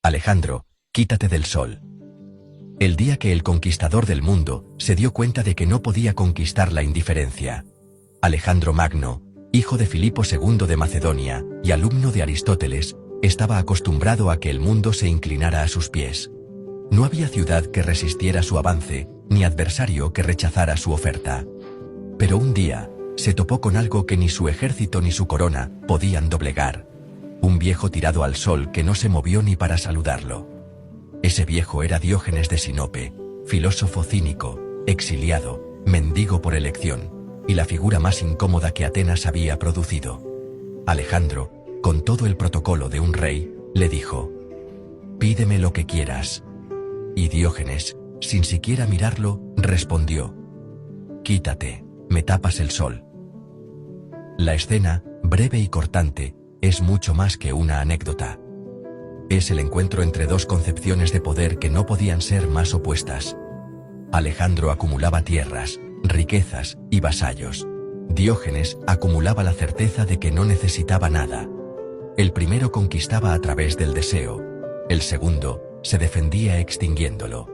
Alejandro, quítate del sol. El día que el conquistador del mundo se dio cuenta de que no podía conquistar la indiferencia. Alejandro Magno, hijo de Filipo II de Macedonia y alumno de Aristóteles, estaba acostumbrado a que el mundo se inclinara a sus pies. No había ciudad que resistiera su avance, ni adversario que rechazara su oferta. Pero un día, se topó con algo que ni su ejército ni su corona podían doblegar. Un viejo tirado al sol que no se movió ni para saludarlo. Ese viejo era Diógenes de Sinope, filósofo cínico, exiliado, mendigo por elección, y la figura más incómoda que Atenas había producido. Alejandro, con todo el protocolo de un rey, le dijo: «Pídeme lo que quieras». Y Diógenes, sin siquiera mirarlo, respondió: «Quítate, me tapas el sol». La escena, breve y cortante, es mucho más que una anécdota. Es el encuentro entre dos concepciones de poder que no podían ser más opuestas. Alejandro acumulaba tierras, riquezas y vasallos. Diógenes acumulaba la certeza de que no necesitaba nada. El primero conquistaba a través del deseo. El segundo se defendía extinguiéndolo.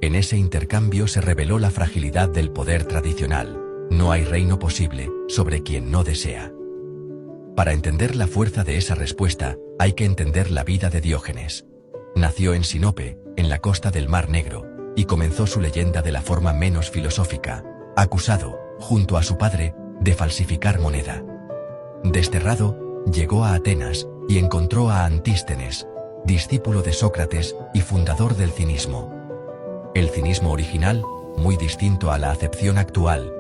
En ese intercambio se reveló la fragilidad del poder tradicional. No hay reino posible sobre quien no desea. Para entender la fuerza de esa respuesta, hay que entender la vida de Diógenes. Nació en Sinope, en la costa del Mar Negro, y comenzó su leyenda de la forma menos filosófica, acusado, junto a su padre, de falsificar moneda. Desterrado, llegó a Atenas y encontró a Antístenes, discípulo de Sócrates y fundador del cinismo. El cinismo original, muy distinto a la acepción actual,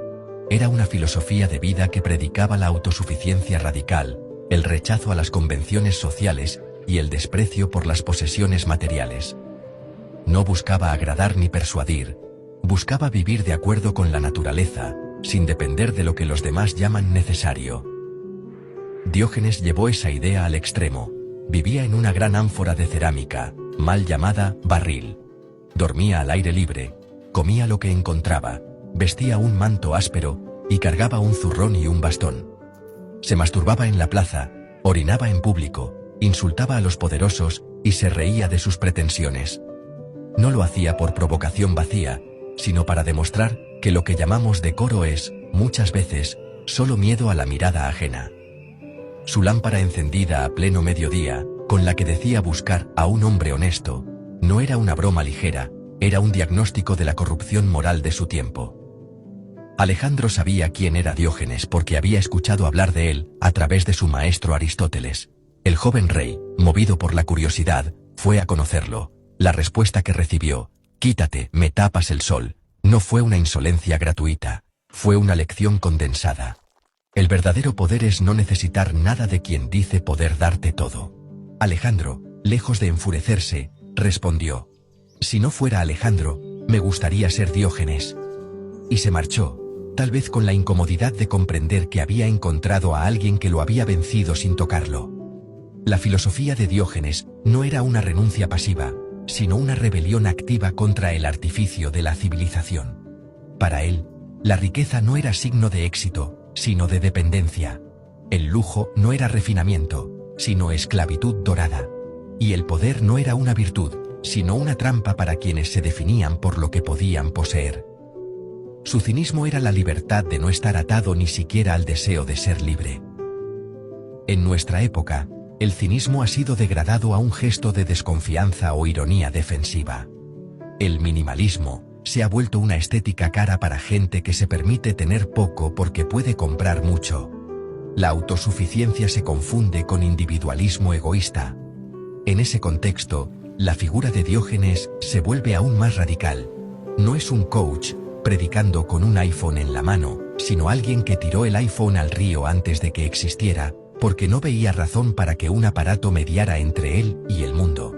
era una filosofía de vida que predicaba la autosuficiencia radical, el rechazo a las convenciones sociales y el desprecio por las posesiones materiales. No buscaba agradar ni persuadir, buscaba vivir de acuerdo con la naturaleza, sin depender de lo que los demás llaman necesario. Diógenes llevó esa idea al extremo. Vivía en una gran ánfora de cerámica, mal llamada barril. Dormía al aire libre, comía lo que encontraba, vestía un manto áspero y cargaba un zurrón y un bastón. Se masturbaba en la plaza, orinaba en público, insultaba a los poderosos y se reía de sus pretensiones. No lo hacía por provocación vacía, sino para demostrar que lo que llamamos decoro es, muchas veces, solo miedo a la mirada ajena. Su lámpara encendida a pleno mediodía, con la que decía buscar a un hombre honesto, no era una broma ligera, era un diagnóstico de la corrupción moral de su tiempo. Alejandro sabía quién era Diógenes porque había escuchado hablar de él a través de su maestro Aristóteles. El joven rey, movido por la curiosidad, fue a conocerlo. La respuesta que recibió, «Quítate, me tapas el sol», no fue una insolencia gratuita, fue una lección condensada. El verdadero poder es no necesitar nada de quien dice poder darte todo. Alejandro, lejos de enfurecerse, respondió: «Si no fuera Alejandro, me gustaría ser Diógenes». Y se marchó, tal vez con la incomodidad de comprender que había encontrado a alguien que lo había vencido sin tocarlo. La filosofía de Diógenes no era una renuncia pasiva, sino una rebelión activa contra el artificio de la civilización. Para él, la riqueza no era signo de éxito, sino de dependencia. El lujo no era refinamiento, sino esclavitud dorada. Y el poder no era una virtud, sino una trampa para quienes se definían por lo que podían poseer. Su cinismo era la libertad de no estar atado ni siquiera al deseo de ser libre. En nuestra época, el cinismo ha sido degradado a un gesto de desconfianza o ironía defensiva. El minimalismo se ha vuelto una estética cara para gente que se permite tener poco porque puede comprar mucho. La autosuficiencia se confunde con individualismo egoísta. En ese contexto, la figura de Diógenes se vuelve aún más radical. No es un coach predicando con un iPhone en la mano, sino alguien que tiró el iPhone al río antes de que existiera, porque no veía razón para que un aparato mediara entre él y el mundo.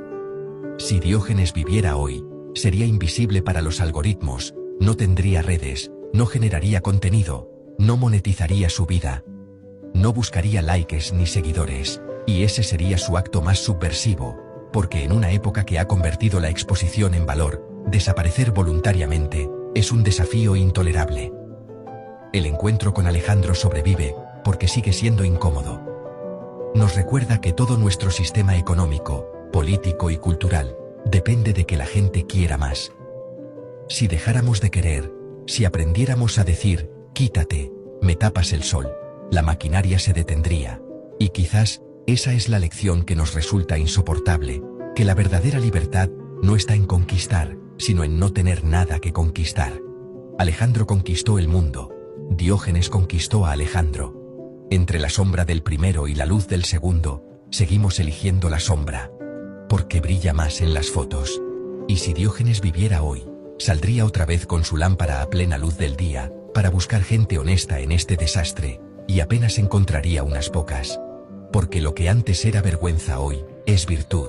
Si Diógenes viviera hoy, sería invisible para los algoritmos, no tendría redes, no generaría contenido, no monetizaría su vida, no buscaría likes ni seguidores, y ese sería su acto más subversivo, porque en una época que ha convertido la exposición en valor, desaparecer voluntariamente es un desafío intolerable. El encuentro con Alejandro sobrevive porque sigue siendo incómodo. Nos recuerda que todo nuestro sistema económico, político y cultural, depende de que la gente quiera más. Si dejáramos de querer, si aprendiéramos a decir, quítate, me tapas el sol, la maquinaria se detendría. Y quizás, esa es la lección que nos resulta insoportable, que la verdadera libertad no está en conquistar, sino en no tener nada que conquistar. Alejandro conquistó el mundo, Diógenes conquistó a Alejandro. Entre la sombra del primero y la luz del segundo, seguimos eligiendo la sombra, porque brilla más en las fotos. Y si Diógenes viviera hoy, saldría otra vez con su lámpara a plena luz del día, para buscar gente honesta en este desastre, y apenas encontraría unas pocas. Porque lo que antes era vergüenza hoy, es virtud.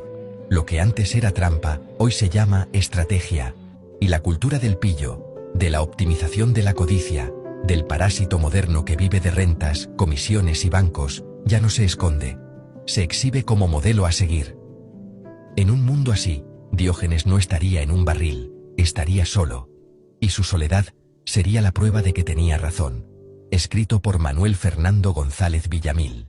Lo que antes era trampa, hoy se llama estrategia. Y la cultura del pillo, de la optimización de la codicia, del parásito moderno que vive de rentas, comisiones y bancos, ya no se esconde. Se exhibe como modelo a seguir. En un mundo así, Diógenes no estaría en un barril, estaría solo. Y su soledad sería la prueba de que tenía razón. Escrito por Manuel Fernando González Villamil.